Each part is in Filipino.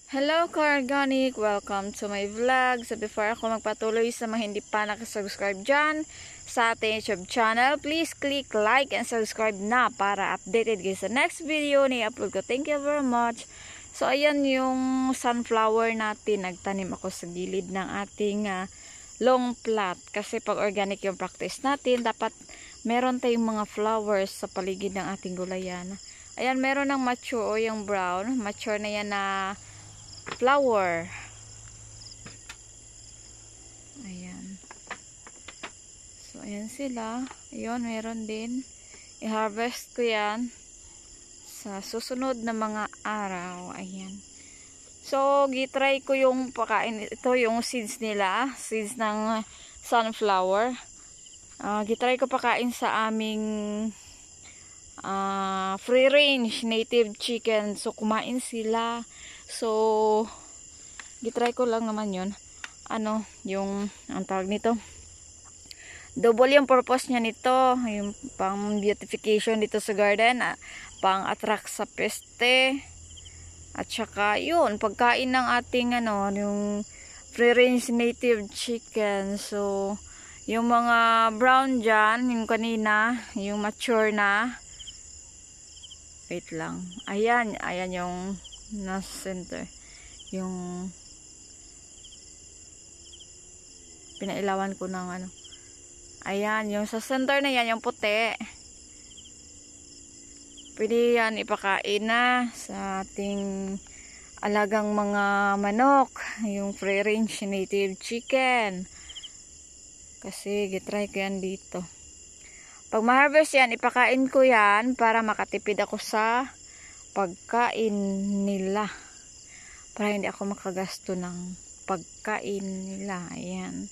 Hello ka-organic! Welcome to my vlog. So before ako magpatuloy sa mga hindi pa nakasubscribe dyan sa ating YouTube channel, please click like and subscribe na para updated kayo sa next video na i-upload ko. Thank you very much. So ayan yung sunflower natin. Nagtanim ako sa gilid ng ating long plot. Kasi pag organic yung practice natin, dapat meron tayong mga flowers sa paligid ng ating gulayan. Ayan, meron ng mature o yung brown. Mature na yan na flower. Ayan. So, ayan sila. Ayun, meron din. I-harvest ko yan sa susunod na mga araw. Ayan. So, gitry ko yung pakain. Ito yung seeds nila. Seeds ng sunflower. Gitry ko pakain sa aming free range native chicken. So, kumain sila. So, gitry ko lang naman yun. Yung, ang tawag nito, double yung purpose niya nito. Yung pang beautification dito sa garden, pang attract sa peste. At saka, yun, pagkain ng ating, yung free range native chicken. So, yung mga brown dyan, yung kanina, yung mature na. Wait lang. Ayan yung nasa center, yung pinailawan ko ng ayan, yung sa center na yan, yung puti, pwede yan ipakain na sa ating alagang mga manok, yung free range native chicken. Kasi gitry ko yan dito. Pag ma-harvest yan, ipakain ko yan para makatipid ako sa pagkain nila, para hindi ako makagasto ng pagkain nila. Ayan.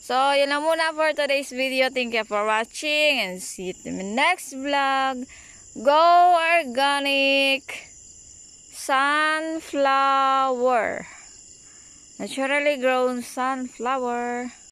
So, yun lang muna for today's video. Thank you for watching and see you in the next vlog. Go organic! Sunflower. Naturally grown sunflower.